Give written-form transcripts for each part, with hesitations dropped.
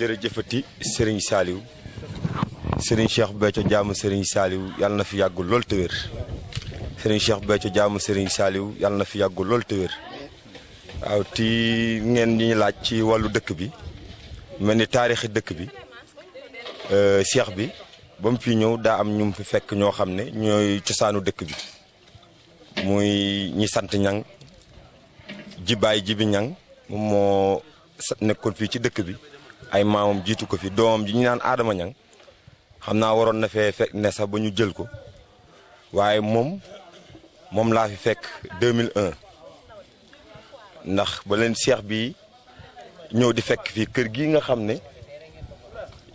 jërëjëfati Serigne Saliou Serigne Cheikh Béthio jaamu Serigne Saliou yàlla na fi yàggul lool te wér Serigne Cheikh Béthio jaamu Serigne Saliou yàlla na fi yàggul lool te wér waaw ti ngeen ñi laaj ci wàllu dëkk bi mel ni taarixi dëkk bi Cheikh bi ba mu fi ñëw daa am ñu fi fekk ñoo xam ne ñooy cosaanu dëkk bi muy ñi sant ñang jibaay jibi ñang moom moo nekkoon fii ci dëkk bi ay maamam jiitu ko fi doomam ji ñu naan Adama ñang xam naa waroon na fee fekk ne sax ba ñu jël ko waaye moom laa fi fekk 2001 ndax ba leen Cheikh bi ñëw di fekk fii kër gi nga xam ne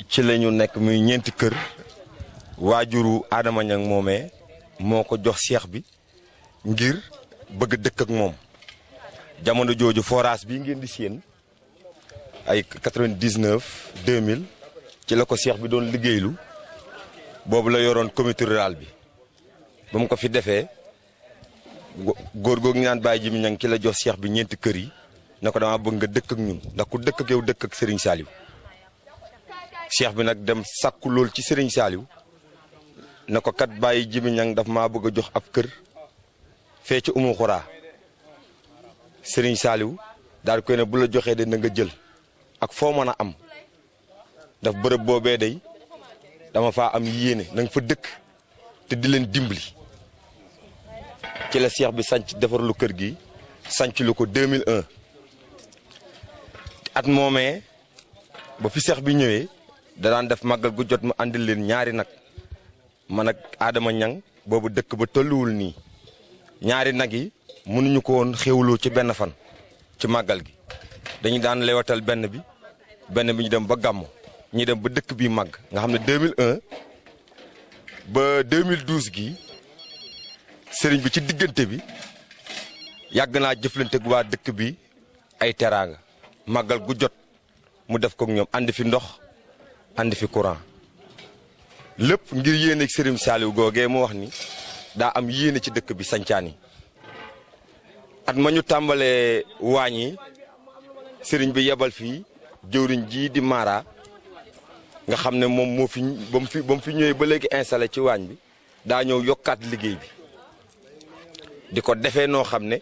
ci la ñu nekk muy ñeenti kër waajuru Adama ñang moomee moo ko jox Cheikh bi ngir bëgg dëkk ak moom jamono jooju forage bi ngeen di séen ay 99 2000 ci la ko Cheikh bi doon liggéeylu boobu la yoroon comité rural bi ba mu ko fi defee góor googu ñu naan Baye Jimi Ñang ki la jox Cheikh bi ñeenti kër yi ne ko dama bëgg nga dëkk ak ñun ndax ku dëkk ak yow dëkk ak Serigne Saliou Cheikh bi nag dem sàkku lool ci Serigne Saliou ne ko kat Baye Jimi Ñang daf maa bëgg a jox ab kër fee ci Umu Xuraa Serigne Saliou daal koy ne bu la joxee de na nga jël ak foo mën a am daf bërëb boobee day dama faa am yéene na nga fa dëkk te di leen dimbali ci la Cheikh bi sanc defar lu kër gi sanc lu ko 2001 at moomee ba fi Cheikh bi ñëwee da daan def màggal gu jot mu àndil leen ñaari nag man ak Adama Ñang boobu dëkk ba tolluwul nii ñaari nag yi mënuñu ko woon xéwloo ci benn fan ci màggal gi dañu daan lewatal benn bi ñu dem ba gàmmu ñi dem ba dëkk bi màgg nga xam ne 2001 ba 2012 gi sëriñ bi ci diggante bi yàgg naa jëflante gu waa dëkk bi ay teraanga màggal gu jot mu def ko ak ñoom andi fi ndox andi fi courant lépp ngir yéene ak sëriñ Saliou googee mu wax ni daa am yéene ci dëkk bi sancaan yi at ma ñu tàmbalee waañ yi sëriñ bi yebal fii jëwriñ ji di Mara nga xam ne moom moo fi ba mu fi ñëwee ba léegi installé ci waañ bi daa ñëw yokkaat liggéey bi di ko defee noo xam ne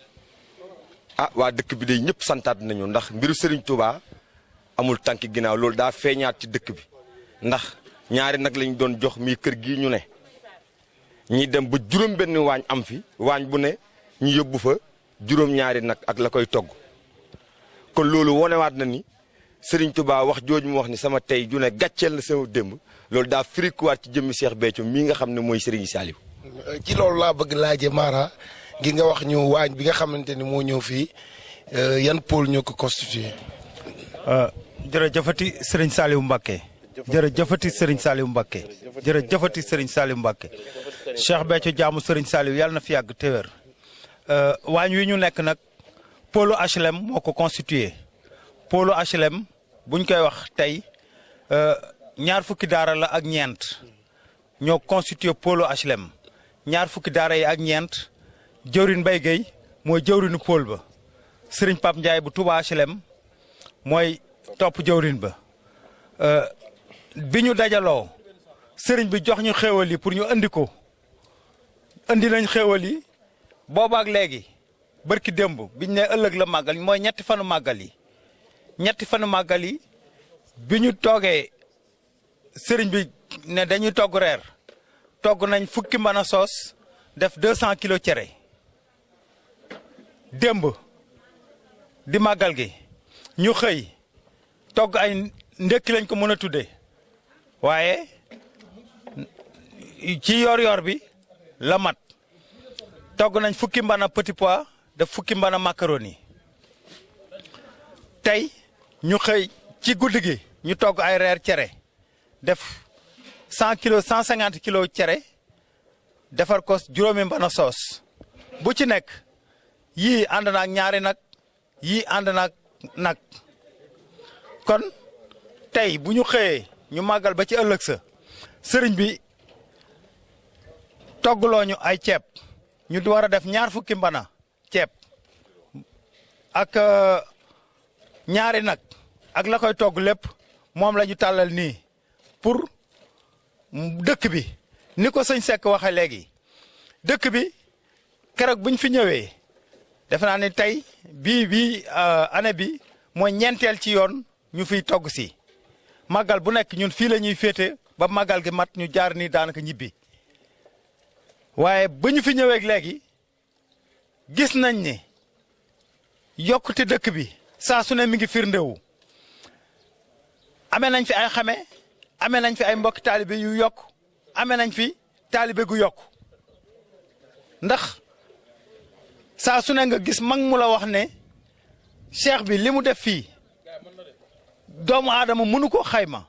waa dëkk bi day ñëpp santaat nañu ndax mbiru sëriñ Touba amul tànki ginnaaw loolu daa feeñaat ci dëkk bi ndax ñaari nag lañu doon jox mi kër gii ñu ne ñi dem ba juróom benn waañ am fi waañ bu ne ñu yóbbu fa juróom-ñaari nag ak la koy togg kon loolu wonewaat na ni Serigne Touba wax jooju mu wax ni sama tey ju ne gàcceel na sama démb loolu daa firikuwaat ci jëmmi Cheikh Béthio mii nga xam ne mooy Serigne Saliou. ci loolu laa bëgg laajee Mara ngir nga wax ñu waañ bi nga xamante ni moo ñëw fii yan pôle ñoo ko constitué. jërëjëfati Serigne Saliou Mbacké. jërëjëfati Serigne Saliou Mbacké. jërëjëfati Serigne Saliou Mbacké. Cheikh Béthio jaamu Serigne Saliou yàlla na fi yàgg te wér. waañ wi ñu nekk nag pôle HLM moo ko constitué pôle HLM buñ koy wax tey ñaar fukki daara la ak ñeent ñoo constitué pôle HLM ñaar fukki daara yi ak ñeent jëwrin Mbaye Guèye mooy jëwrinu pôle ba Serigne Pape Ndiaye bu Touba HLM mooy topp jëwrin ba bi ñu dajaloo Serigne bi jox ñu xéewal yi pour ñu andi ko andi nañ xéewal yi boobaak léegi barki démb biñ ne ëllëg la màggal mooy ñetti fanu màggal yi bi ñu toogee sëriñ bi ne dañuy togg reer togg nañ fukki mën a soos def 200 kilos cere démb di màggal gi ñu xëy togg ay ndékki lañ ko mën a tuddee waaye ci yor bi la mat togg nañ fukki mbana petit pois def fukki mbana macaroni tey ñu xëy ci guddi gi ñu togg ay reer cere def 100 kilos 150 kilos cere defar ko juróomi mbana soos bu ci nekk yii ànd naag ñaari nag yii ànd naag nag kon tey bu ñu xëyee ñu màggal ba ci ëllëg sa sëriñ bi toggloo ñu ay ceeb ñu war a def ñaar fukki mbana ceeb ak ñaari nag ak la koy togg lépp moom la ñu tàllal nii pour dëkk bi ni ko sëñ Seck waxee léegi dëkk bi keroog buñ fi ñëwee defe naa ne tey bii année bi mooy ñeenteel ci yoon ñu fiy togg si màggal bu nekk ñun fii la ñuy féete ba màggal gi mat ñu jaar nii daanaka ñibbi waaye ba ñu fi ñëwee léegi gis nañ ne yokkute dëkk bi saa su ne mi ngi firndewu amee nañ fi ay xame amee nañ fi ay mbokki taalibe yu yokk amee nañ fi taalibe gu yokk ndax saa su ne nga gis mag mu la wax ne cheikh bi li mu def fii doomu aadama mënu ko xayma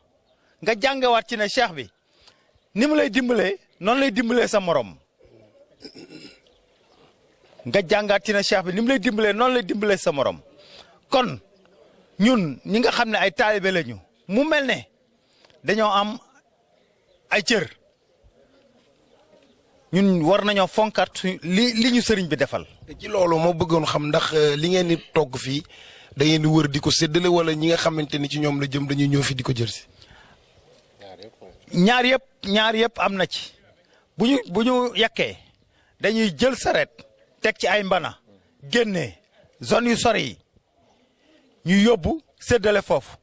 nga jàngewaat ci ne cheikh bi ni mu lay dimbalee noonu lay dimbalee sa morom nga jàngaat ci ne cheikh bi ni mu lay dimbalee noonu lay dimbalee sa morom kon ñun ñi nga xam ne ay taalibe lañu mu mel ne dañoo am ay cër ñun war nañoo fonkat li ñu sëriñ bi defal. ci loolu moo bëggoon xam ndax li ngeen di togg fii da ngeen di wër di ko séddale wala ñi nga xamante ni ci ñoom la jëm dañuy ñëw fi di ko jël si. ñaar yëpp am na ci bu ñu yekkee dañuy jël saret teg ci ay mbana génnee zone yu sori yi ñu yóbbu séddale foofu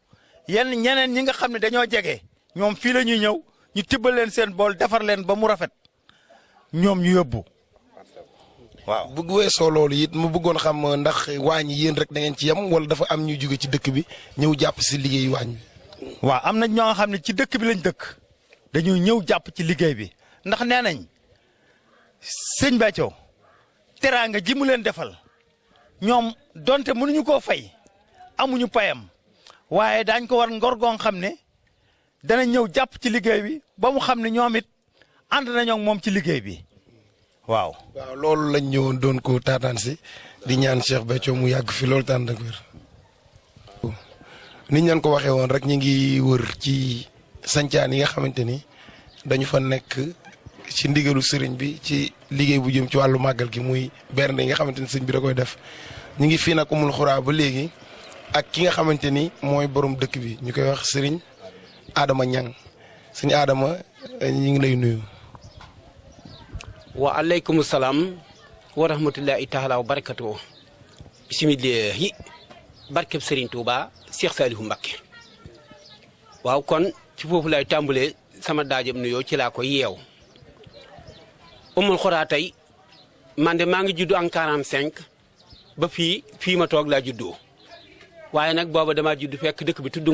ñeneen ñi nga xam ne dañoo jege ñoom fii la ñuy ñëw ñu tibbal leen seen bool defar leen ba mu rafet ñoom ñu yóbbu waaw. bu weesoo loolu it mu bëggoon xam ndax waañ yi yéen rek da ngeen ci yem wala dafa am ñu jóge ci dëkk bi ñëw jàpp si liggéeyu waañ bi. waaw am na ñoo nga xam ne ci dëkk bi lañ dëkk dañuy ñëw jàpp ci liggéey bi ndax nee nañ sëñ Béthio teraanga ji mu leen defal ñoom donte mënuñu koo fay amuñu payam waaye daañ ko war ngor goo xam ne dana ñëw jàpp ci liggéey bi ba mu xam ne ñoom it ànd nañoo ak moom ci liggéey bi waaw. waaw loolu lañ ñëwoon doon ko taataan si di ñaan Cheikh Béthio mu yàgg fi loolu tànn ak wér. niñ leen ko waxee woon rek ñu ngi wër ci sancaan yi nga xamante ni dañu fa nekk ci ndigalu sëriñ bi ci liggéey bu jëm ci wàllu màggal gi muy bernde yi nga xamante ni sëriñ bi da koy def ñu ngi fii nag Oumoul Khoura ba léegi ak ki nga xamante ni mooy borom dëkk bi ñu koy wax sëriñ Adama Niang sëriñ Adama ñu ngi lay nuyu. wa aleykum salaam wa rahmatullahi taala wa barakatuh bisimilahi barkeb Serigne Touba Cheikh Saliou Mbacké waaw kon ci foofu lay tàmbalee sama daajam nuyoo ci laa ko yeew Oumoul Khoura tey man de maa ngi juddu en 45 ba fii ma toog laa juddoo waaye nag booba damaa juddu fekk dëkk bi tudd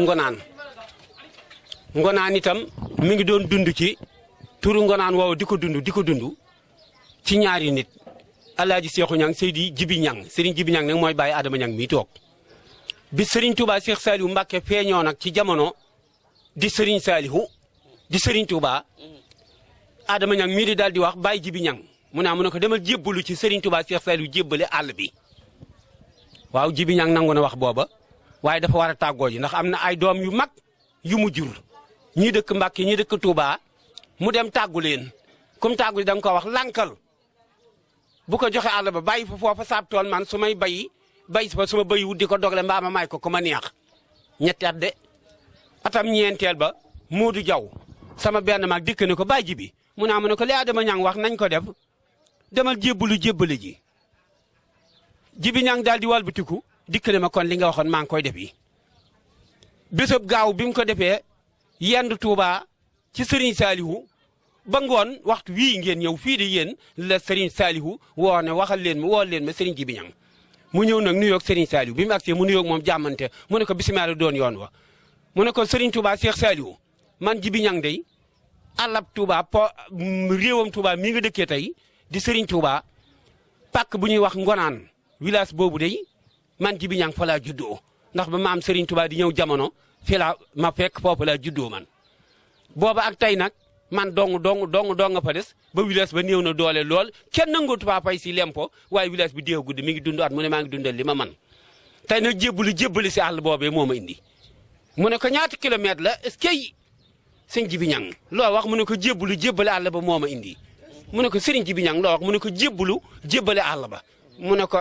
Ngonaan itam mi ngi doon dund ci turu Ngonaan woowu di ko dund ci ñaari nit Alaaji Seexu Ñang Seydi Jibi Ñang Serigne Jibi Ñang nag mooy bàyyi Adama Ñang mi toog bi Serigne Touba Cheikh Saliou Mbacké feeñoo nag ci jamono di Serigne Saliou di Serigne Touba Adama Ñang mii di daal di wax bàyyi Jibi Ñang mu ne ko demal jébbalu ci Serigne Touba Cheikh Saliou jébbale àll bi waaw Jibi Ñang nangu na wax booba waaye dafa war a tàggoo ji ndax am na ay doom yu mag yu mu jur ñii dëkk Mbacké ñii dëkk Touba mu dem tàggu leen comme tàggu da nga ko wax lankal bu ko joxe àll ba bàyyi fa foofa saab tool man su may bay fa su ma béyi wut di ko dogle mbaa ma may ko ku ma neex ñetti at de atam ñeenteel ba Modou Diaw sama benn mag dikk ne ko bàyyi ji bi mu ne ko li Adama Ñang wax nañ ko def demal jébbale ji Jibi Ñang daal di walbatiku dikk ne ma kon li nga waxoon maa ngi koy def yi bésëb gaaw bi mu ko defee yendu Touba ci Serigne Saliou ba ngoon waxtu wii ngeen ñëw fii de yéen la Serigne Saliou woo ne waxal leen ma woo leen ma Serigne Jibi Ñang mu ñëw nag nuyoog Serigne Saliou bi mu agsee mu nuyoog moom jàmmante mu ne ko bisimilah doon yoon wa mu ne ko Serigne Touba Cheikh Saliou man Jibi Ñang day àllab Touba réewam Touba mii nga dëkkee tey di Serigne Touba pàkk bu ñuy wax Ngonaan village boobu day man Jibi Ñang fa laa juddoo ndax ba maam Serigne Touba di ñëw jamono fi la ma fekk foofu laa juddoo man booba ak tey nag man dong nga fa des ba village ba néew na doole lool kenn nangootu faa fay si lempo waaye village bi déew guddi mi ngi dund at mu ne maa ngi dundal li ma man tey nag jébbali si àll boobee moo ma indi mu ne ko ñaata kilomètre la est-ce que sëñ Jibi Ñang loo wax mu ne ko jébbale àll ba moo ma indi mu ne ko sëriñ Jibi Ñang loo wax mu ne ko jébbale àll ba mu ne ko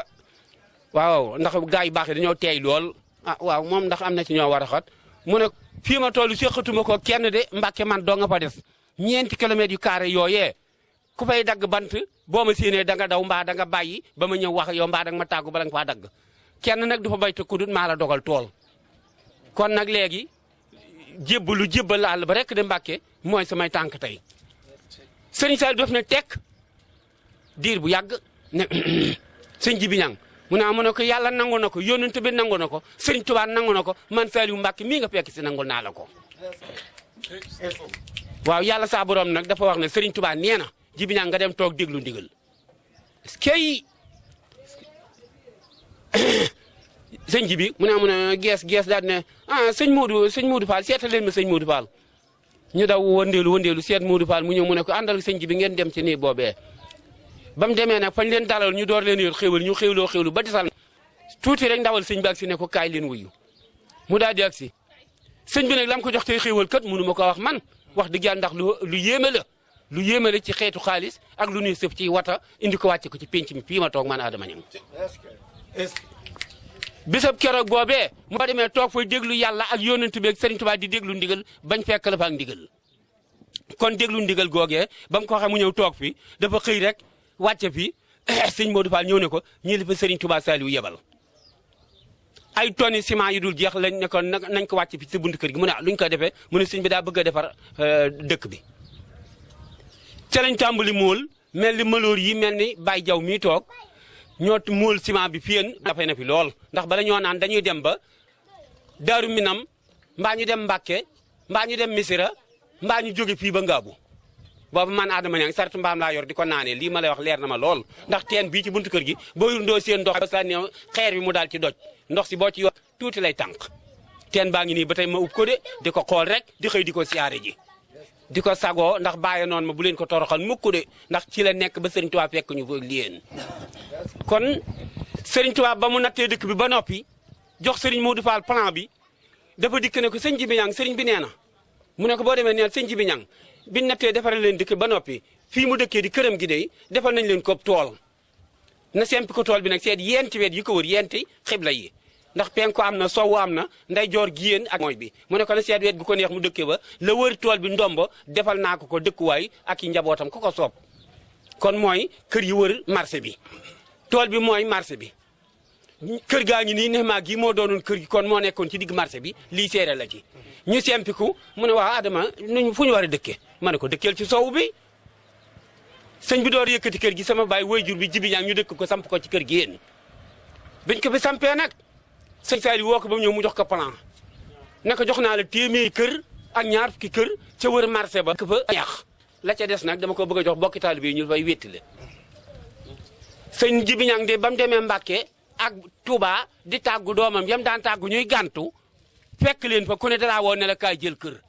waaw ndax gaa yu baax yi dañoo teey lool ah waaw moom ndax am na ci ñoo war a xat mu ne fii ma toll séqatuma ko kenn de Mbàkke man doo nga fa des ñeenti kilomètres yu carré yooyee ku fay dagg bant boo ma séenee da nga daw mbaa da nga bàyyi ba ma ñëw wax yow mbaa da nga ma tàggu bala nga faa dagg kenn nag du fa bay te kudut maa la dogal tool kon nag léegi jébbal àll ba rek de Mbàkke mooy samay tànk tey sëriñ Saliou def na tekk diir bu yàgg ne sëñ Jibi Ñang mu ne ko yàlla nangu na ko yónnent bi nangu na ko sëriñ Tuubaa nangu na ko man Saliou Mbàkke mii nga fekk si nangul naa la ko waaw yàlla saa borom nag dafa wax ne sëriñ Tuubaa nee na Jibi Ñang nga dem toog déglu ndigal kay sëñ Jibi mu ne gees daal ne sëñ Modou Fall seetal leen ma sëñ Modou Fall ñu daw wëndeelu seet Modou Fall mu ñëw mu ne ko àndal sëñ Jibi ngeen dem ci nii boobee ba mu demee nag fañ leen dalal ñu door leen yor xéwal ñu xéwloo ba desal tuuti rek ndawal sëñ bi ak si ne ko kaay leen wuyu mu daal di ak si sëñ bi nag lam ko jox tey xéwal kat mënu ma ko wax man wax dëgg yàlla ndax lu yéeme la ci xeetu xaalis ak lu ñuy sëf ci wata indi ko wàcce ko ci penc mi fii ma toog man Adama Ñang bisab keroog boobee moo demee toog fay déglu yàlla ak yónnent bi ak Sëriñ Tuubaa di déglu ndigal bañ fekk la fa ak ndigal kon déglu ndigal googee ba mu ko waxee mu ñëw toog fi dafa xëy rek wàcce fi sëñ Modou Fall ñëw ne ko ñii la fa Sëriñ Tuubaa Saliou yebal ay tonni ciment yu dul jeex lañ ne ko nañ ko wàcce fi si buntu kër gi mu ne luñ ko defee mu ne sëñ bi daa bëgg a defar dëkk bi ca lañ tàmbali mool mel ni maloor yi mel ni Baye Jaw mii toog ñoo mool ciment bi fii dafay na fi lool ndax bala ñoo naan dañuy dem ba Daaru Minam mbaa ñu dem Mbàkke mbaa ñu dem Misira mbaa ñu jóge fii ba Ngaabu boobu man Adama Ñang sartu mbaam laa yor di ko naanee lii ma lay wax leer na ma lool ndax teen bii ci buntu kër gi boo yurndoo seen ndox ba sànni xeer bi mu daal ci doj ndox si boo ci yor tuuti lay tànq teen baa ngi nii ba tey ma ub ko de di ko xool rek di xëy di ko siyaare ji di ko sagoo ndax bàyyi noonu ma bu leen ko toroxal mukk de ndax ci la nekk ba Sëriñ Tuubaa fekk ñu fa liyeen kon Sëriñ Tuubaa ba mu nattee dëkk bi ba noppi jox Sëriñ Modou Fall plan bi dafa dikk ne ko sëñ Jibi Ñang sëriñ bi nee na mu ne ko boo demee neen sëñ Jibi Ñang biñ nattee defaral leen dëkk ba noppi fii mu dëkkee di këram gi de defal nañ leen ko tool na sempi ko tool bi nag seet yenti wet yi ko wër yenti xibla yi ndax penku am na sowu am na nday joor giyéen ak mooy bi mu ne ko na seet wet gu ko neex mu dëkkee ba la wër tool bi ndombo defal naa ko dëkkuwaay ak i njabootam ko soob kon mooy kër yi wër marché bi tool bi mooy marché bi kër gaa ngi nii Nehma gi moo doonoon kër gi kon moo nekkoon ci digg marché bi lii seere la ci ñu sempiku mu ne waa Adama nuñ fu ñu war a dëkkee ma ne ko dëkkeel ci sowu bi sëñ bi door yëkkati kër gi sama baay waajur bi Jibi Ñang ñu dëkk ko samp ko ci kër gi yéen biñ ko fi sampee nag sëñ Saliou woo ko ba mu ñëw mu jox ko plan ne ko jox naa la téeméeri kër ak ñaar fukki kër ca wër marché ba fa ñax la ca des nag dama ko bëgg a jox bokki taalibe yi ñu fay wéttile sëñ Jibi Ñang de ba mu demee Mbàkke ak Touba di tàggu doomam yam daan tàggu ñuy gàntu fekk leen fa ku ne dalaa woo ne la kaay jël kër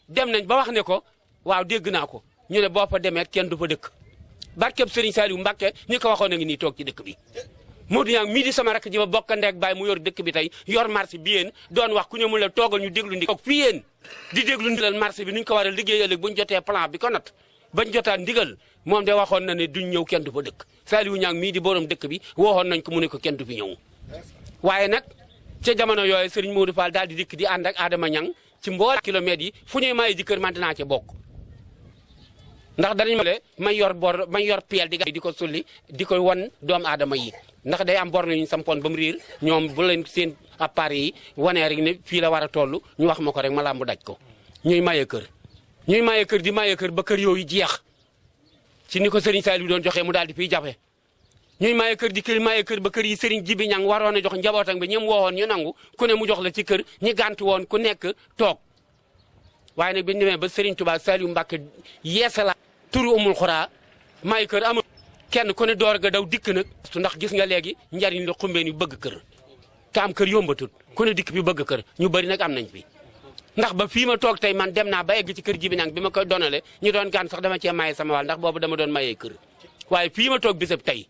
dem nañ ba wax ne ko waaw dégg naa ko ñu ne boo fa demee kenn du fa dëkk barkeb Sëriñ Saliou Mbàkke ñi ko waxoon na ngi nii toog ci dëkk bi Modou Ñang mii di sama rakk ji ma bokk ndeeg baay mu yor dëkk bi tey yor marché bi yéen doon wax ku ñëw mu la toogal ñu déglu ndigal fii yéen di déglu ndigal marché bi nuñ ko war a liggéey ëllëg bu ñu jotee plan bi ko nat bañ jotaat ndigal moom de waxoon na ne duñ ñëw kenn du fa dëkk Saliou Ñang mii di borom dëkk bi waxoon nañ ko mu ne ko kenn du fi ñëw waaye nag ca jamono yooyu Serigne Modou Fall daal di dikk di ànd ak Adama Ñang ci mboolem kilomètres yi fu ñuy maye ji kër man dinaa ca bokk ndax danañ may yor peel di ko sulli di ko wan doomu aadama yi ndax day am borne yu ñu sampoon ba mu riir ñoom bu leen seen appareil yi wanee rek ne fii la war a toll ñu wax ma ko rek ma làmbu daj ko ñuy maye kër di maye kër ba kër yooyu jeex ci ni ko Serigne Saliou doon joxe mu daal di fiy jafe ñuy maye kër di maye kër ba kër yi Serigne Jibi Ñang waroon a jox njabootam bi ñoom woowoon ñu nangu ku ne mu jox la ci kër ñi gàntu woon ku nekk toog waaye nag bi ñu demee ba Serigne Touba Saliou Mbacke yeesala turu umul xuraa maye kër amul kenn ku ne door ga daw dikk nag ndax gis nga léegi njariñ la xumbeen yu bëgg kër te am kër yombatut ku ne dikk bi bëgg kër ñu bëri nag am nañ fi ndax ba fii ma toog tey man dem naa ba egg ci kër Jibi Ñang bi ma koy donale ñu doon gaan sax dama cee maye sama wàll ndax boobu dama doon mayee kër waaye fii ma toog bisab tey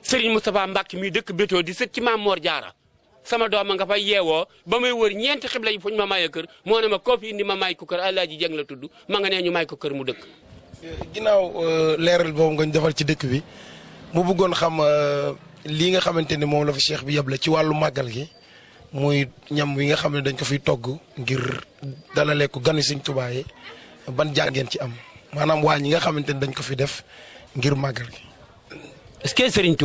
Serigne Moustapha Mbacke mii dëkk Bétoo di sët ci Maam Mor Jaara sama doom nga fay yeewoo ba may wër ñeenti xibla yi fuñ ma maye kër moo ne ma koo fi indi ma may ko kër Alaaji Jeng la tudd ma nga nee ñu may ko kër mu dëkk ginnaaw leeral boobu nga ñu defal ci dëkk bi mu bëggoon xam lii nga xamante ne moom la fa cheikh bi yable ci wàllu màggal gi muy ñam wi nga xam ne dañ ko fiy togg ngir dalalee ko ganu Sëñ Tuubaa yi ban jàngeen ci am maanaam waañ yi nga xamante ne dañ ko fi def ngir màggal gi. est-ce que Serigne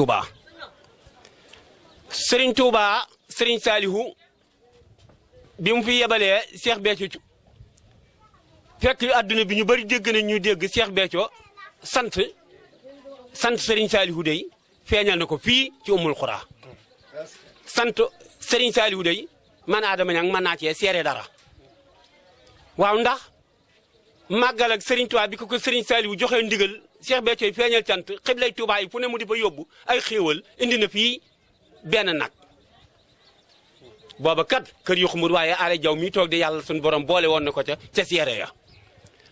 Touba Serigne Saliou bi mu fi yebalee Cheikh Béthio fekk adduna bi ñu bari dégg nañ ñu dégg Cheikh Béthio sant Serigne Saliou dey feeñal na ko fii ci Umul Xuraa sant Serigne Saliou dey man Adama Niang mën naa cee seere dara waaw ndax màggal ak Serigne Touba bi ko Serigne Saliou joxe ndigal Cheikh Béthio feeñal cant xiblay Touba yi fu ne mu di fa yóbbu ay xéewal indi na fii benn nag booba kat kër yu xumur waaye Alé Jaw mi toog di yàlla suñu borom boole woon na ko ca seere ya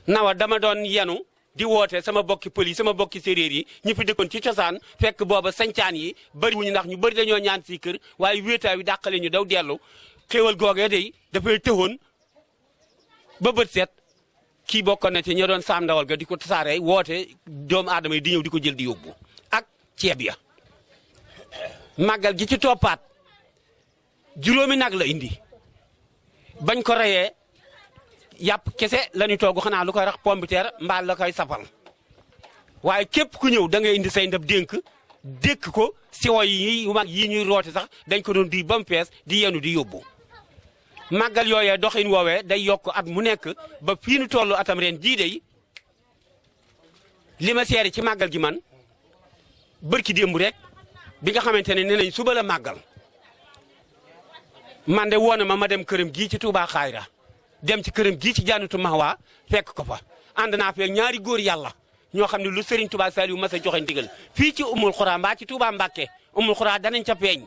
nawa dama doon yenu di woote sama bokki pël yi sama bokki séréer yi ñu fi dëkkoon ci cosaan fekk booba sañcaan yi bëri wuñu ndax ñu bëri dañoo ñaan si kër waaye wéetaay wi dàqale ñu daw dellu xéewal googee day dafay tëwoon ba bët set kii bokkoon na ci ña doon saam ndawal ga di ko tasaare woote doomu aadama yi di ñëw di ko jël di yóbbu ak ceeb ya màggal gi ci toppaat juróomi nag la indi bañ ko reyee yàpp kese la ñu togg xanaa lu koy rax pombiteer mbaal la koy sapal waaye képp ku ñëw da ngay indi say ndab dékk ko siwo yi mag yi ñuy roote sax dañ ko doon di ba mu fees di yenu di yóbbu màggal yooyee doxin woowee day yokk at mu nekk ba fii nu tollu atam ren jii day li ma seere ci màggal gi man bërki démb rek bi nga xamante ne nee nañ suba la màggal man de woona ma dem këram gii ci Touba Xayra dem ci këram gii ci Jannatu Mahwa fekk ko fa ànd naa fekk ñaari góor yàlla ñoo xam ne lu Serigne Touba Saliou mas a joxe ndigal fii ci Umul Xuraa mbaa ci Touba Mbàkke Umul Xuraa danañ ca feeñ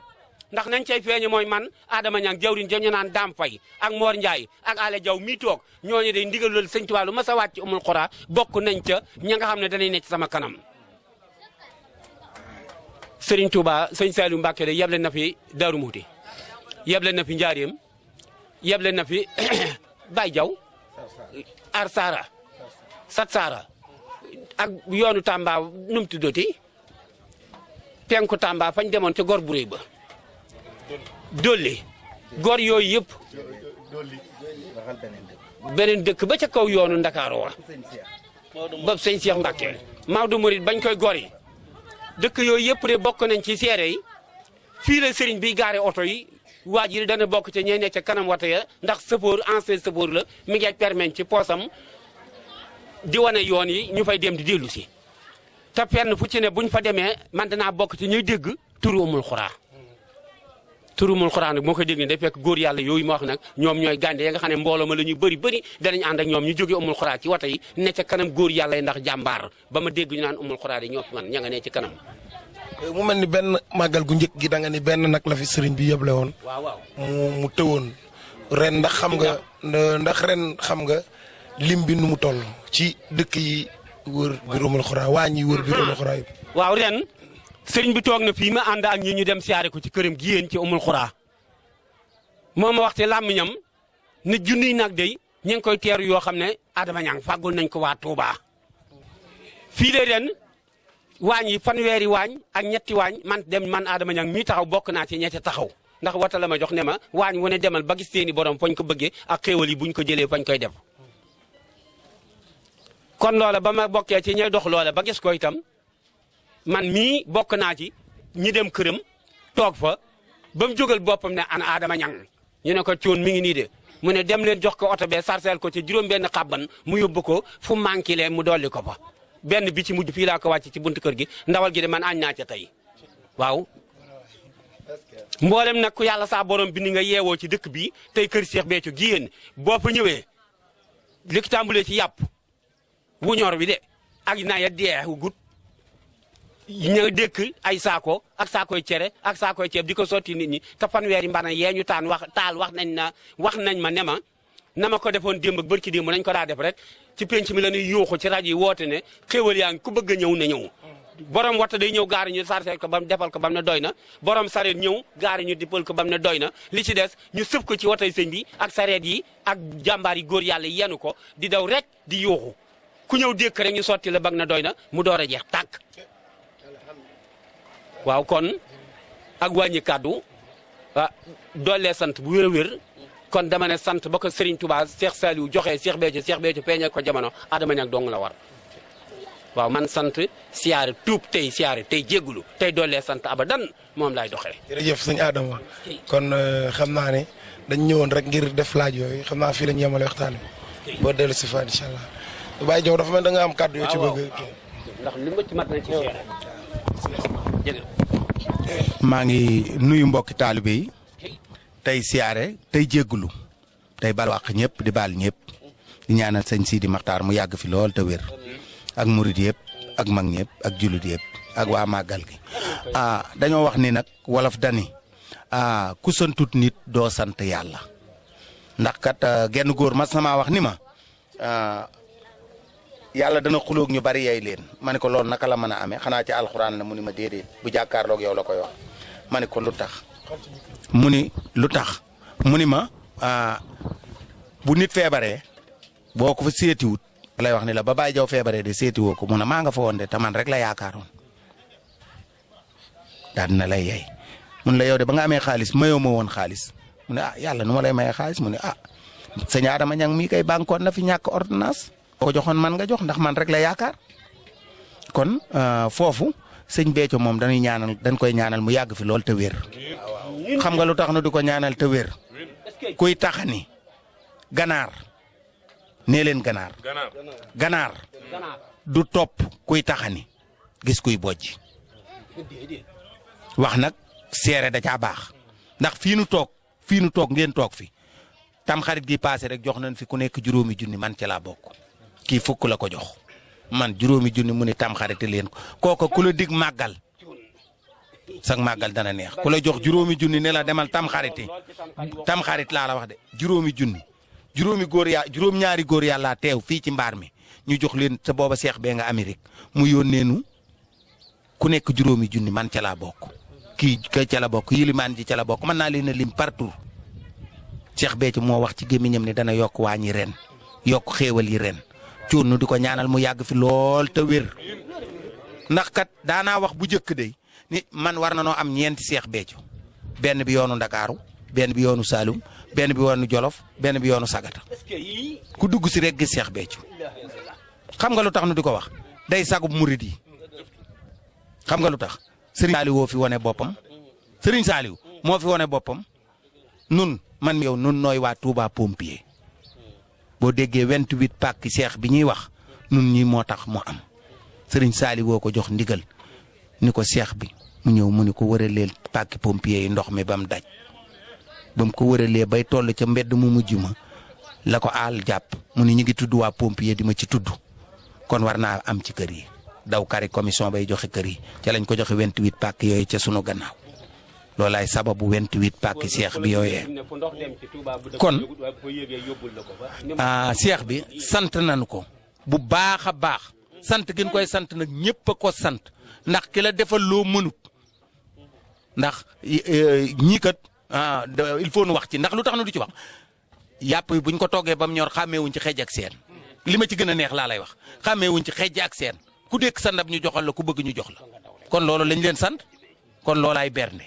ndax nañ cay feeñe mooy man Adama Niang jawriñ jëm ñu naan Dame Faye ak Mor Ndiaye ak Alé Jaw mii toog ñooñu day ndigal loolu Serigne Touba lu mas a wàcc ci Umul Xuraa bokk nañ ca ña nga xam ne danañ nekk ci sama kanam Serigne Touba Serigne Saliou Mbàkke de yeble na fi Daaru Muxti yeble na fi Njaaréem yeble na fi Baye Jaw Arsara Satsara ak yoonu Tamba nu mu tuddati penku Tamba fañ demoon ca gor bu réy ba dolli gor yooyu yëpp beneen dëkk ba ca kaw yoonu Ndakaaru wa ba sëñ Cheikh Mbacke Maodo Mouride bañ koy gor yi dëkk yooyu yëpp de bokk nañ ci seere yi fii la sëriñ bi gaare oto yi waa ji dana bokk ca ñey nekk ca kanam wata ya ndax sëfoor ancien sëfoor la mi ngi ak permis ci poosam di wane yoon yi ñu fay dem di dellu si te fenn fu ci ne buñ fa demee man danaa bokk ci ñuy dégg turu Umul Xuraa turu Umul Xuraa nag moo koy dégg ne day fekk góor yàlla yooyu ma wax nag ñoom ñooy gànde ya nga xam ne mbooloo ma la ñuy bëri danañ ànd ak ñoom ñu jóge Umul Xuraa ci wata yi ne ca kanam góor yàlla yi ndax jàmbaar ba ma dégg ñu naan Umul Xuraa yi ñoo fi man ña nga ne ci kanam mu mel ni benn màggal gu njëkk gi da nga ni benn nag la fi sëriñ bi yeble woon. waaw mu tëwoon ren ndax xam nga lim bi nu mu toll ci dëkk yi wër biir Umul Xuraa waañ yi wër biir Umul Xuraa yëpp. waaw ren sëriñ bi toog na fii ma ànd ak ñi ñu dem siyaare ko ci këram gi yéen ci Umul Xuraa moo ma waxte làmmiñam ne junniy nag day ñu ngi koy teeru yoo xam ne Adama Niang fàggul nañ ko waa Touba fii de ren. waañ yi fanweeri waañ ak ñetti waañ man Adama Niang mii taxaw bokk naa ci ñetti taxaw ndax wata la ma jox ne ma waañ wu ne demal ba gis seeni borom fañ ko bëggee ak xéewal yi buñ ko jëlee fañ koy def kon loola ba ma bokkee ci ñay dox loola ba gis ko itam man mii bokk naa ci ñi dem këram toog fa ba mu jógal boppam ne ana Adama Niang ñu ne ko coon mi ngi nii de mu ne dem leen jox ko oto bee sarseel ko ci juróom-benn xabban mu yóbbu ko fu manqué leen mu dolli ko fa benn bi ci mujj fii laa ko wàcc ci buntu kër gi ndawal gi de man añ naa ca tey waaw mboolem nag ku yàlla saa borom bi ni nga yeewoo ci dëkk bi tey kër Cheikh Béthio gi yéen boo fa ñëwee li ko tàmbalee ci yàpp wu ñor wi de ak naya deewu gut ña dëkk ay saako ak saakoy cere ak saakoy ceeb di ko sotti nit ñi te fanweeri mbana yee ñu wax nañ ma ne ma na ma ko defoon démb ak bërki démb nañ ko daa def rek ci penc mi la ñuy yuuxu ci rajo yi woote ne xéwal yaa ngi ku bëgg a ñëw na ñëw borom wata day ñëw gaari ñu sarse ko bam defal ko bam ne doy na borom sareet ñëw gaari ñu dippal ko bam ne doy na li ci des ñu sëf ko ci watay sëñ bi ak sareet yi ak jàmbaar yi góor yàlla yenu ko di daw rek di yuuxu ku ñëw dékk rek ñu sotti la bag na doy na mu door a jeex tàkk waaw kon ak wàññi kàddu doolee sant bu wér a wér kon dama ne sant ba ko Serigne Touba Cheikh Saliou joxee Cheikh Béthio peeñee ko jamono Adama Niang dong la war waaw man sant siyaare tuub tey siyaare tey jéggulu tey doolee sant abadan moom laay doxee. jërëjëf sëñ Adama kon xam naa ne dañ ñëwoon rek ngir def laaj yooyu xam naa fii la ñu yemale waxtaan wi boo dellu si fa incha allah Baye Diaw dafa mel da nga am kàddu yoo ci bëgg. ndax li ma ci mat na ci seere. maa ngi nuyu mbokki taalibe yi tey siyaare tey jéggulu tey bal wàq ñëpp di baal ñëpp di ñaanal sëñ Sidi Maxtaar mu yàgg fi lool te wér ak murid yëpp ak mag ñëpp ak julit yëpp ak waa màggal gi dañoo wax ni nag wolof dani ku santut nit doo sant yàlla ndax kat genn góor mas na maa wax ni ma yàlla dana xuloog ñu bari yey leen ma ne ko loolu naka la mën a amee xanaa ci alxuraan la mu ni ma déedéet bu jàkkaarloog yow la koy wax ma ne ko lu tax mu ni lu tax mu ni ma bu nit feebaree boo ko fa seetiwut lay wax ni la ba Baye Diaw feebaree de seetiwoo ko mu ne maa nga fa woon de te man rek la yaakaaroon daal dina lay yey mun la yow de ba nga amee xaalis mayoo ma woon xaalis mu ne yàlla nu ma lay mayee xaalis mu ne sëñ Adama Niang mii kay bankoon na fi ñàkk ordonnance boo ko joxoon man nga jox ndax man rek la yaakaar kon foofu sëñ Béthio moom dañ koy ñaanal mu yàgg fi lool te wér xam nga lu tax nu di ko ñaanal te wér kuy taxani ganaar nee leen ganaar du topp kuy taxani gis kuy bojj wax nag seere da caa baax ndax fii nu toog ngeen toog fi tam xarit gi paase rek jox nañ fi ku nekk 5 junni man ci laa bokk kii fukk la ko jox man 5 junni mu ni tam xarite leen ko kooka ku la dig màggal sax màggal dana neex ku la jox 5 junni ne la demal tam xarit laa la wax de 5 junni juróom-ñaari góor yàlla teew fii ci mbaar mi ñu jox leen te booba seex bee nga Amérique mu yónneenu ku nekk 5 junni man ca laa bokk kii kay ca la bokk yilimaan ji ca la bokk mën naa leen a lim partout Cheikh Béthio moo wax ci gémmiñam ne dana yokk waañi ren yokk xéewal yi ren cuunu di ko ñaanal mu yàgg fi lool te wér ndax kat daanaa wax bu njëkk de ni man war na noo am ñeenti Cheikh Béthio benn bi yoonu Ndakaaru benn bi yoonu Saloum benn bi yoonu Jolof benn bi yoonu Sagata ku dugg si rek gis Cheikh Béthio xam nga lu tax nu di ko wax day sagub murid yi xam nga lu tax Serigne Saliou woo fi wane boppam Serigne Saliou moo fi wane boppam nun man yow nun nooy waa Touba pompier boo déggee 28 pàkki seex bi ñuy wax nun ñi moo tax mu am Serigne Saliou woo ko jox ndigal ni ko seex bi mu ñëw mu ni ko wëraleel pàkki pompier yi ndox mi ba mu daj ba mu ko wëralee bay toll ca mbedd mu mujj ma la ko aal jàpp mu ni ñu ngi tudd waa pompier di ma ci tudd kon war naa am ci kër yi daw kari commission bay joxe kër yi ca lañ ko joxe 28 pàkk yooyu ca sunu gannaaw loolaay sababu 28 pàkk seex bi yooyee kon seex bi sant nañu ko bu baax a baax sant gën koy sant nag ñëpp a ko sant ndax ki la defal loo mënut ndax ñii kat il faut nu wax ci ndax lu tax nu du ci wax yàpp yi buñ ko toggee ba mu ñor xàmmeewuñ ci xeej ak seen li ma ci gën a neex laa lay wax xàmmeewuñ ci xeej ak seen ku dekk sa ndab ñu joxal la ku bëgg ñu jox la kon loolu lañ leen sant kon loolaay bernde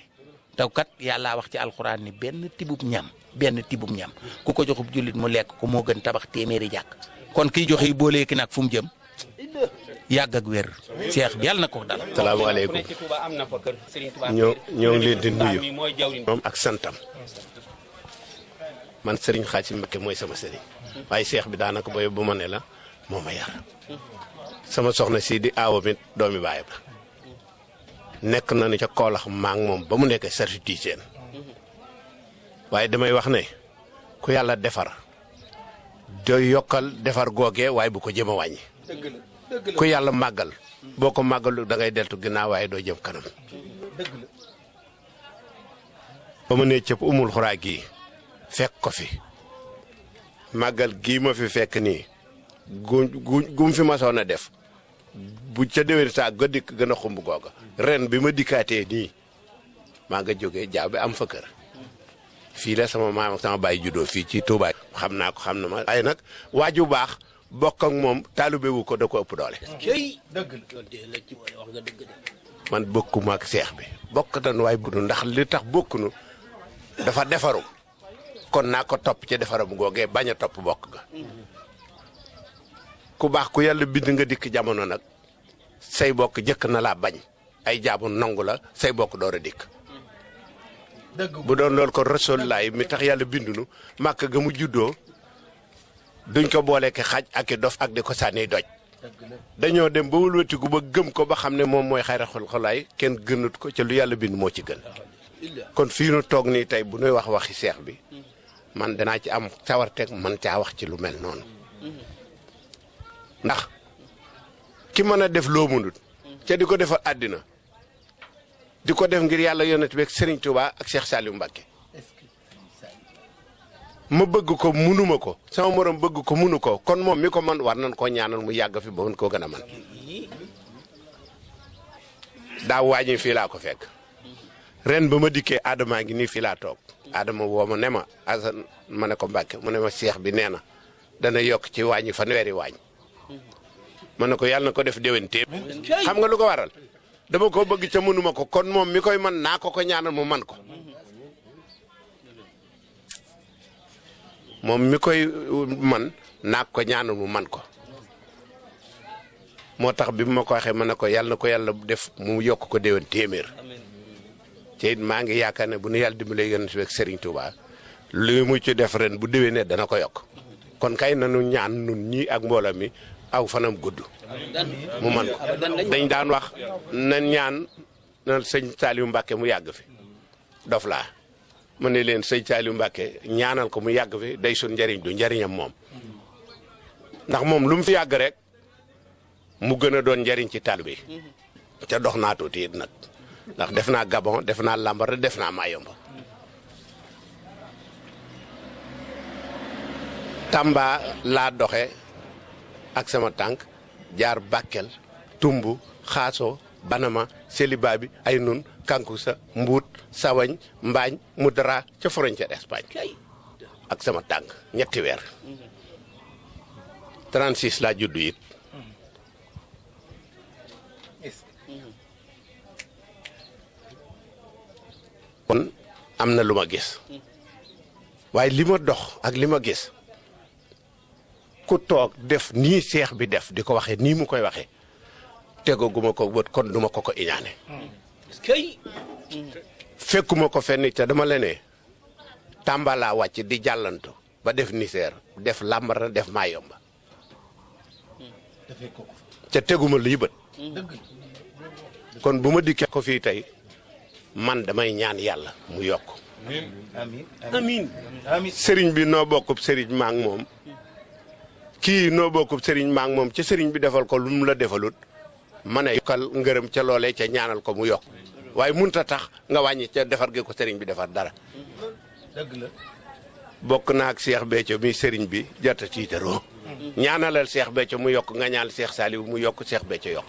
taw kat yàlla wax ci alxuraan ni benn tibub ñam ku ko joxub jullit mu lekk ko moo gën tabax téeméeri jàkk kon kiy joxe yi boolee ki nag fu mu jëm yàgg ak wér seex bi yàlla na ko dal. salaamaaleykum ñoo ngi leen di nuyu moom ak santam man Serigne Xaaci Mbakke mooy sama sëriñ waaye seex bi daanaka booy bu ma ne la moo ma yar sama soxna si di aawo mi doomi baay ba nekk na ni ca Koolax maa ngi moom ba mu nekk certifié waaye damay wax ne ku yàlla defar doy yokkal defar googee waaye bu ko jëm a wàññi ku yàlla màggal boo ko màggalu da ngay deltu ginnaaw waaye doo jëm kanam ba ma nee cëpp umul xuraa gii fekk ko fi màggal gii ma fi fekk nii gum fi masoon a def bu ca déwén saa ga dikk gën a xumb googa ren bi ma dikkaatee nii maa nga jógee jaaw bi am fa kër fii la sama maam ak sama baay juddoo fii ci Touba. xam naa ko xam na ma waaye nag waaju baax bokk ak moom taalibe wu ko da ko ëpp doole. man bokkuma ak seex bi bokk nañu waaye bu ndax li tax bokkunu dafa defaru kon naa ko topp ci defaram googee bañ a topp bokk ga ku baax ku yàlla bind nga dikk jamono nag say bokk jëkk na laa bañ ay jaamu nangu la say bokk door a dikk bu doon loolu ko Rasulullaay mi tax yàlla bindunu màkk ga mu juddoo duñ ko boole ki xaj ak i dof ak di ko sànni doj dañoo dem ba wëlbatiku ba gëm ko ba xam ne moom mooy xayra xulaay kenn gënut ko ca lu yàlla bind moo ci gën kon fii nu toog nii tey bu nuy wax waxi seex bi man danaa ci am cawarteeg man caa wax ci lu mel noonu ndax ki mën a def loo mënut ca di ko defal àddina di ko def ngir yàlla yonent bi ak Serigne Touba ak Cheikh Saliou Mbacké ma bëgg ko munuma ko sama morom bëgg ko munu ko kon moom mi ko man war nañ koo ñaanal mu yàgg fi ba mën koo gën a man daa waañi fii laa ko fekk ren ba ma dikkee Adama ngi nii fii laa toog Adama woo ma ne ma Assane ma ne ko Mbacké mu ne ma seex bi nee na dana yokk ci wàññi fanweeri waañ ma ne ko yàlla na ko def déwénte xam nga lu ko waral dama ko bëgg ca mënuma ko kon moom mi koy man naa ko ñaanal mu man ko moom mi koy man naa ko ñaanal mu man ko moo tax bi ma ko waxee ma ne ko yàlla na ko yàlla def mu yokk ko déwén téeméer te it maa ngi yaakaar ne bu nu yàlla dimbalee yonent bi ak Serigne Touba li mu ci def ren bu déwénee dana ko yokk kon kay nanu ñaan nun ñii ak mbooloo mi aw fanam gudd mu man ko dañ daan wax na ñaan na sëñ Saliou Mbacké mu yàgg fi dof laa ma ne leen sëñ Saliou Mbacké ñaanal ko mu yàgg fi day sun njariñ du njariñam moom ndax moom lu mu fi yàgg rek mu gën a doon njariñ ci taalibe yi ca dox naa tuuti it nag ndax def naa Gabon def naa Lambaréné def naa Mayomba Tamba laa doxe ak sama tànk jaar Bakel Tumbu Xaaso Banama Seliba bi ay nun Kankusa Mbuut Sawañ Mbaañ Mudara ca frontière Espagne ak sama tànk ñetti weer 36 laa juddu it kon am na lu ma gis waaye li ma dox ak li ma gis ku toog def nii seex bi def di ko waxee nii mu koy waxee tegaguma ko bët kon duma ko iñaane fekkuma ko fenn te dama la ne Tamba laa wàcc di jàllantu ba def Niger def Lambaréné def Mayomba ca teguma lii bët kon bu ma dikkee ko fii tey man damay ñaan yàlla mu yokk amiin sëriñ bi noo bokkub sëriñ maa ngi moom kii noo bokkub sëriñ maa ngi moom ca sëriñ bi defal ko lu mu la defalut ma ne yokkal ngërëm ca loolee ca ñaanal ko mu yokk waaye munta tax nga wàññi ca defar gi ko sëriñ bi defar dara dëgg la bokk naa ak Cheikh Béthio mi sëriñ bi jarta tiitaroo ñaanalal Cheikh Béthio mu yokk nga ñaan Cheikh Saliou mu yokk Cheikh Béthio yokk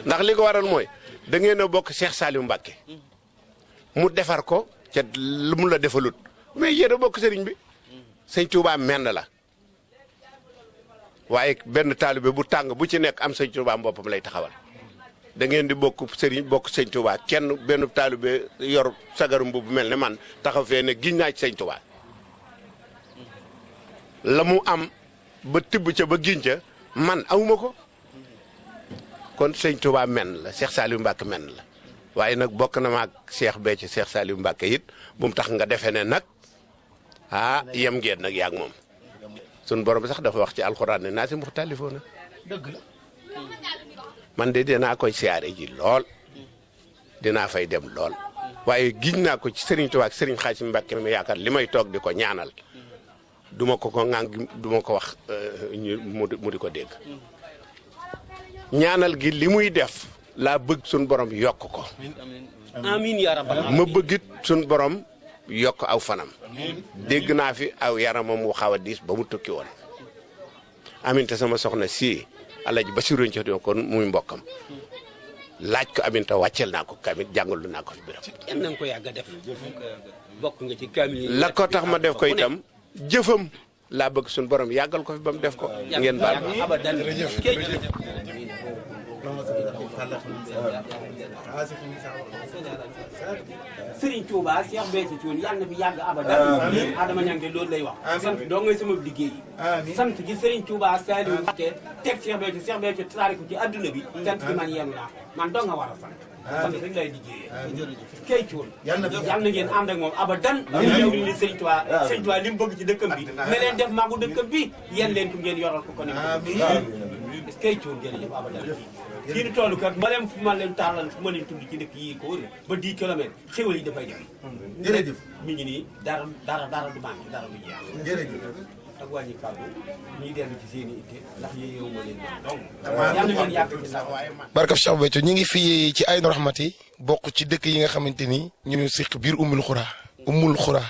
ndax li ko waral mooy da ngeen a bokk Cheikh Saliou Mbacké mu defar ko ca lu mu la defalut mais yéen a bokk sëriñ bi sëñ Touba menn la waaye benn taalibe bu tàng bu ci nekk am sëñ Touba boppam lay taxawal da ngeen di bokk sëriñ bokk sëñ Touba kenn benn taalibe yor sagaru mbubb mel ne man taxaw fee ne giñ naa ci sëñ Touba la mu am ba tibb ca ba giñ ca man awuma ko kon sëñ Touba menn la Cheikh Saliou Mbacké menn la waaye nag bokk na maag Cheikh Béthio Cheikh Saliou Mbacké it bu mu tax nga defee ne nag yem ngeen nag yaag moom sun borom sax dafa wax ci alxuraan ne naa si muxtalifoona dëgg la man de dinaa koy siyaare ji lool dinaa fay dem lool waaye giñ naa ko ci Serigne Touba ak Serigne Xaasim Mbacké mi yaakaar li may toog di ko ñaanal duma ko ŋàng duma ko wax mu di ko dégg ñaanal gi li muy def laa bëgg sun borom yokk ko amiin yaa rabbal ma bëggit sun borom yokk aw fanam dégg naa fi aw yaramam mu xaw a diis ba mu tukki woon aminte sama soxna si Alaaji Basiru ci kon muy mbokkam laaj ko aminta wàccel naa ko kamit jàngalu naa ko fi biram kenn na nga ko yàgg a def bokk nga ci kamil la ko tax ma def ko itam jëfam laa bëgg suñu borom yàggal ko fi ba mu def ko ngeen baal ma abadan Serigne Touba Cheikh Béthio Thioune yàlla na fi yàgg abada. Adama Niang de loolu lay wax. sant doo ngay sama liggéey. sant gi Serigne Touba Saliou Mbacké teg Cheikh Béthio tasaare ko ci adduna bi. sant gi man yem naa man doo nga war a sant. sant rek lay liggéeyee. kay Thioune. yàlla na ngeen ànd ak moom abadan. ngeen ni Serigne Touba li mu bëgg ci dëkkam bi. ne leen def magu dëkkam bi yéen leen ko ngeen yoral ko ne est-ce que Thioune jërëjëf abadan. fii ni toll kat mbalem fu ma leen taalal fu ma leen tudd ci dëkk yi ko wër ba 10 kilomètres xéwal yi dafay dem. jërëjëf mi ngi nii dara du manqué dara du jeex. jërëjëf. ak wàññi kàddu ñuy dellu ci seen i itte ndax yéeyewu ma leen donc. yàlla ngeen yàgg ci ndax barkab Cheikh Béthio ñu ngi fii ci Aynu Rahmati bokk ci dëkk yi nga xamante ni ñu siq biir Umul Xura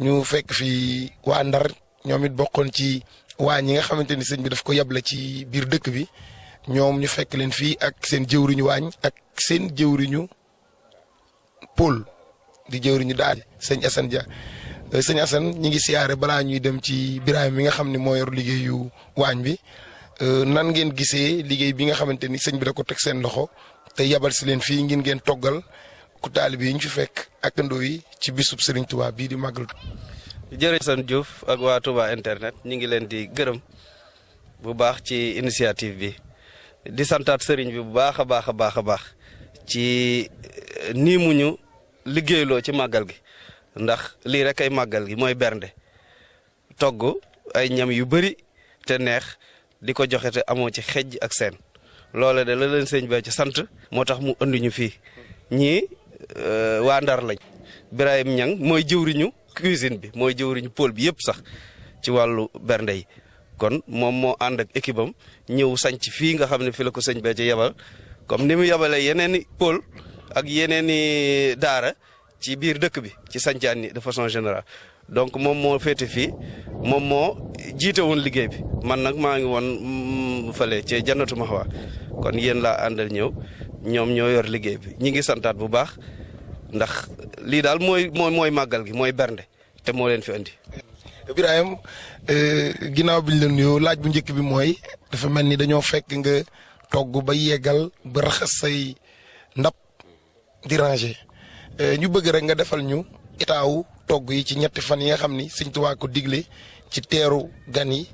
ñu fekk fi waa Ndar ñoom it bokkoon ci waa ñi nga xamante ni sëñ bi daf ko yable ci biir dëkk bi ñoom ñu fekk leen fii ak seen jëwriñu waañ ak seen jëwriñu Paul di jëwriñu daal sëñ Assane Dia sëñ Assane ñi ngi siyaare balaa ñuy dem ci Birahim mi nga xam ne moo yor liggéeyu waañ bi nan ngeen gisee liggéey bi nga xamante ni sëñ bi da ko teg seen loxo te yabal si leen fii ngeen toggal ku taalibe yi ñu fi fekk ak ndoo yi ci bisub Serigne Touba bii di màggal. jërëjëf Assane Diouf ak waa Touba internet ñi ngi leen di gërëm bu baax ci initiative bi di santaat Serigne bi bu baax a baax ci nii mu ñu liggéeyloo ci màggal gi ndax lii rek ay màggal gi mooy bernde togg ay ñam yu bëri te neex di ko joxe te amoo ci xejj ak seen loole de la leen sëñ Béthio sant moo tax mu andi ñu fii ñii waa Ndar lañ Birahim Niang mooy jëwriñu cuisine bi mooy jëwriñu pôle bi yëpp sax ci wàllu bernde yi kon moom moo ànd ak équipe am ñëw sanc fii nga xam ne fi la ko sëñ Béthio yebal comme ni mu yebalee yeneen i pôle ak yeneen i daara ci biir dëkk bi ci sancaan yi de façon générale donc moom moo féete fii moom moo jiite woon liggéey bi man nag maa ngi woon fële ci Jannatu Mahwa kon yéen laa àndal ñëw ñoom ñoo yor liggéey bi ñi ngi santaat bu baax ndax lii daal mooy màggal gi mooy bernde te moo leen fi andi. Birahim ginnaaw bi ñu leen nuyoo laaj bu njëkk bi mooy dafa mel ni dañoo fekk nga togg ba yeggal ba raxas say ndab di ranger ñu bëgg rek nga defal ñu état wu togg yi ci ñetti fan yi nga xam ni Sëñ Tuubaa ko digle ci teeru gan yi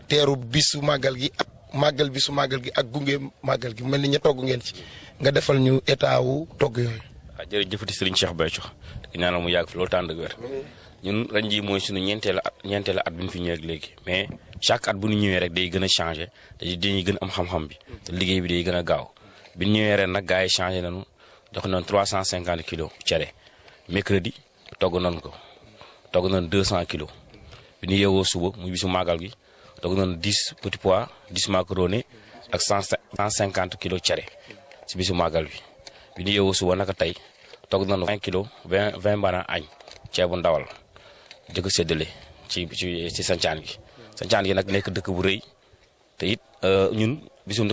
teeru bisu màggal gi ak màggal bisu màggal gi ak gunge màggal gi mel ni ña togg ngeen ci nga defal ñu état wu togg yooyu. waaw jërëjëfati Serigne Cheikh Béthio di ñaanal mu yàgg fi loolu tànn ak wér ñun ren jii mooy suñu ñeenteelu at bi ñu fi ñëwee léegi mais chaque at bu ñu ñëwee rek day gën a changé dañuy gën a am xam-xam bi te liggéey bi day gën a gaaw bi ñu ñëwee ren nag gars yi changé nañu jox nañu 350 kilos cere mercredi togg nañu 200 kilos bi ñu yeewoo suba muy bisu màggal gi togg nañu 10 petits pois 10 macaroni ak 150 kilos cere si bisu màggal bi ñu yeewoo suba naka tey togg nañu 20 kilos 20 bana añ ceebu ndawal di ko séddale ci sancaan gi nag nekk dëkk bu rëy te it ñun bisu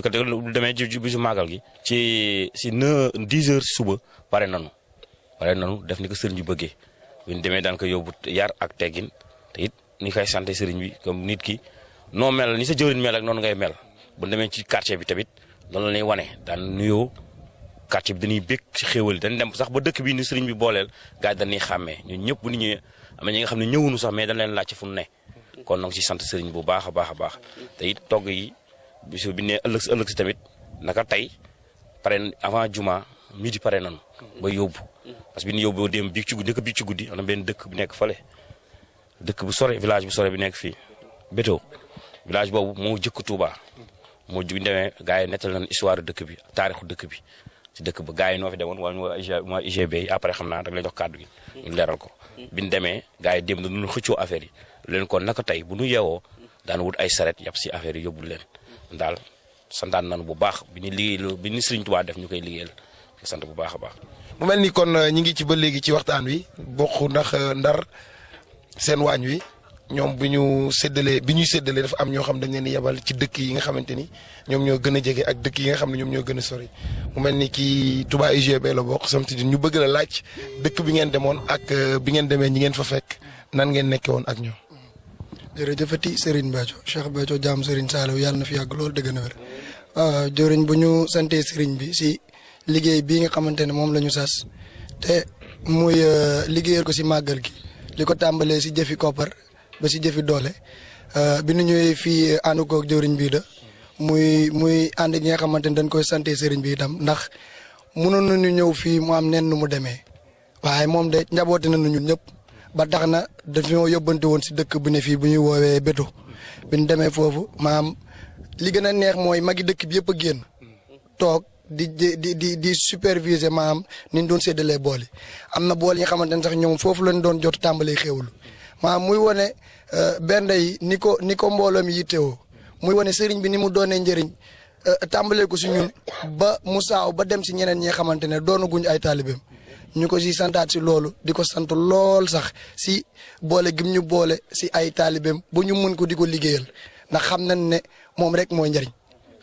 demee bisu màggal gi ci 10 heures suba pare nanu def ni ko sëriñ bi bëggee bu ñu demee daan ko yóbbu yar ak teggin te it ni koy sant sëriñ bi comme nit ki noo mel ni sa jëwriñ mel ak noonu ngay mel bu demee ci quartier bi tamit loolu la ñuy wane daan nuyoo quartier bi dañuy bég ci xéewal yi dañ dem sax ba dëkk bi ni sëriñ bi booleel gars yi dañuy xàmmee ñun ñëpp bu ñu ñëwee am na ñi nga xam ne ñëwunu sax mais dañ leen laajte fu mu ne kon nag ci sant sëriñ bu baax a baax te it togg yi bisu bi ne ëllëg si tamit naka tey pare avant juma midi pare nañu ba yóbbu parce que bi ñu yóbbu dem biig ci guddi am na benn dëkk bi nekk fale dëkk bu sore village bu sore bi nekk fii Béthio village boobu moo jëkk Touba moo ju demee gars yi nettal nañu histoire dëkk bi taarixu dëkk bi ci dëkk ba gars yi noo fi demoon wala waa UGB yi après xam naa da lay jox kàddu gi ñu leeral ko bi ñu demee gars yi dem dañu xëccoo affaire yi leen kon naka tey bu ñu yeewoo daan wut ay saret yàpp si affaire yi yóbbul leen daal santaan nañu bu baax bi ñu Sëriñ Tuubaa def ñu koy liggéeyal sant bu baax a baax. mu mel ni kon ñi ngi ci ba léegi ci waxtaan wi bokk ndax Ndar seen waañ wi ñoom bi ñuy séddalee dafa am ñoo xam dañ leen di yebal ci dëkk yi nga xamante ni ñoom ñoo gën a jege ak dëkk yi nga xam ne ñoom ñoo gën a sori mu mel ni kii Touba UGB la bokk samedi ñu bëgg la laaj dëkk bi ngeen demoon ak bi ngeen demee ñi ngeen fa fekk nan ngeen nekkee woon ak ñoom. jërëjëfati Serigne Béthio Cheikh Béthio jaam Serigne Saliou yàlla na fi yàgg loolu dëgg na wér waaw jëriñ bu ñu santee sëriñ bi si liggéey bii nga xamante ne moom la ñu sas te muy liggéeyal ko si màggal gi li ko tàmbalee si jëfi koppar ba si jëfi doole bi nu ñëwee fii ànd koog jëriñ bii da muy ànd gi nga xamante ne dañ koy santee sëriñ bi itam ndax mënoon nañu ñëw fii mu am nen nu mu demee waaye moom de njaboote nañu ñun ñëpp ba tax na dañoo yóbbante woon si dëkk bu ne fii bu ñuy woowee Béto bi ñu demee foofu maam li gën a neex mooy magi dëkk bi yëpp a génn toog di superviser maam ni ñu doon séddalee bool yi am na bool yi nga xamante ne sax ñoom foofu lañ doon jot tàmbalee xéwlu maam muy wane benn yi ni ko mbooloo mi yittewoo muy wane sëriñ bi ni mu doonee njëriñ tàmbalee ko si ñun ba mu saaw ba dem si ñeneen ñi nga xamante ne doonaguñ ay taalibeem ñu ko si santaat si loolu di ko sant lool sax si boole gim ñu boole si ay taalibeem ba ñu mën ko di ko liggéeyal ndax xam nañ ne moom rek mooy njariñ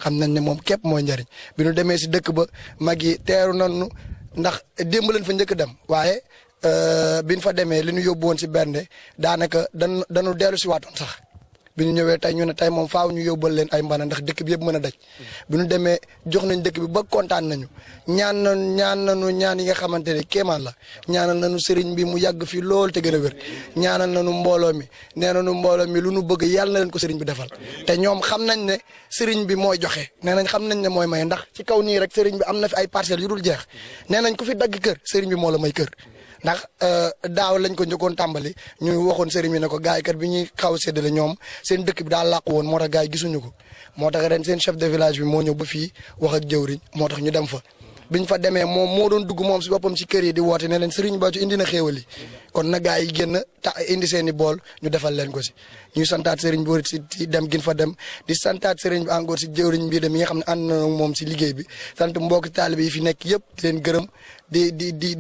xam nañ ne moom képp mooy njariñ bi ñu demee si dëkk ba mag yi teeru nañu ndax démb leen fa njëkk dem waaye bi ñu fa demee li ñu yóbbu woon si bernde daanaka dañu dellu si waatoon sax bi ñu ñëwee tey ñu ne tey moom faaw ñu yóbbal leen ay mbana ndax dëkk bi yëpp mën a daj bi ñu demee jox nañ dëkk bi ba kontaan nañu ñaan yi nga xamante ne kéemaan la ñaanal nañu sëriñ bi mu yàgg fi lool te gën a wér ñaanal nañu mbooloo mi nee nañu mbooloo mi lu nu bëgg yàlla na leen ko sëriñ bi defal te ñoom xam nañ ne sëriñ bi mooy joxe nee nañ xam nañ ne mooy may ndax ci kaw nii rek sëriñ bi am na fi ay parcelles yu dul jeex nee nañ ku fi dagg kër sëriñ bi moo la may kër ndax daaw lañ ko njëkkoon tàmbali ñu waxoon sëriñ bi ne ko gars yi kat bi ñuy xaw a séddale ñoom seen dëkk bi daal làqu woon moo tax gars yi gisuñu ko moo tax ren seen chef de village bi moo ñëw ba fii wax ak jëwriñ moo tax ñu dem fa biñ fa demee moom moo doon dugg moom si boppam si kër yi di woote ne leen sëriñ Béthio indi na xéewal yi kon na gars yi génn indi seen i bool ñu defal leen ko si ñuy santaat sëriñ bi si dem gin fa dem di santaat sëriñ bi encore si jëwriñ bii dem yi nga xam ne ànd na moom si liggéey bi sant mbokki taalibe yi fi nekk yëpp di leen gërëm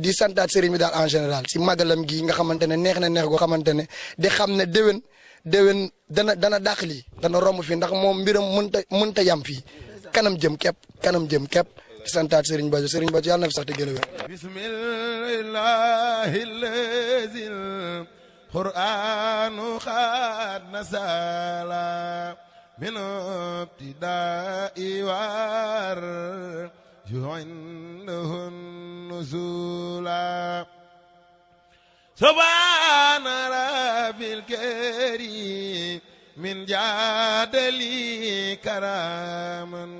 di santaat sëriñ bi daal en général si magalam gi nga xamante ne neex na neex goo xamante ne di xam ne déwén dana dàq lii dana romb fii ndax moom mbiram mënta yam fii kanam jëm képp di santaat Serigne Béthio yàlla na fi sax te gën a wér bismillahi lazil qur'anu xaad nasala min ibtidaai war ju'indahun nuzula subhana rabbil karim min jadali karaman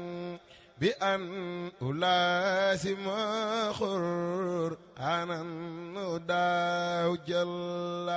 بأن ألاسم خر عن الندى جل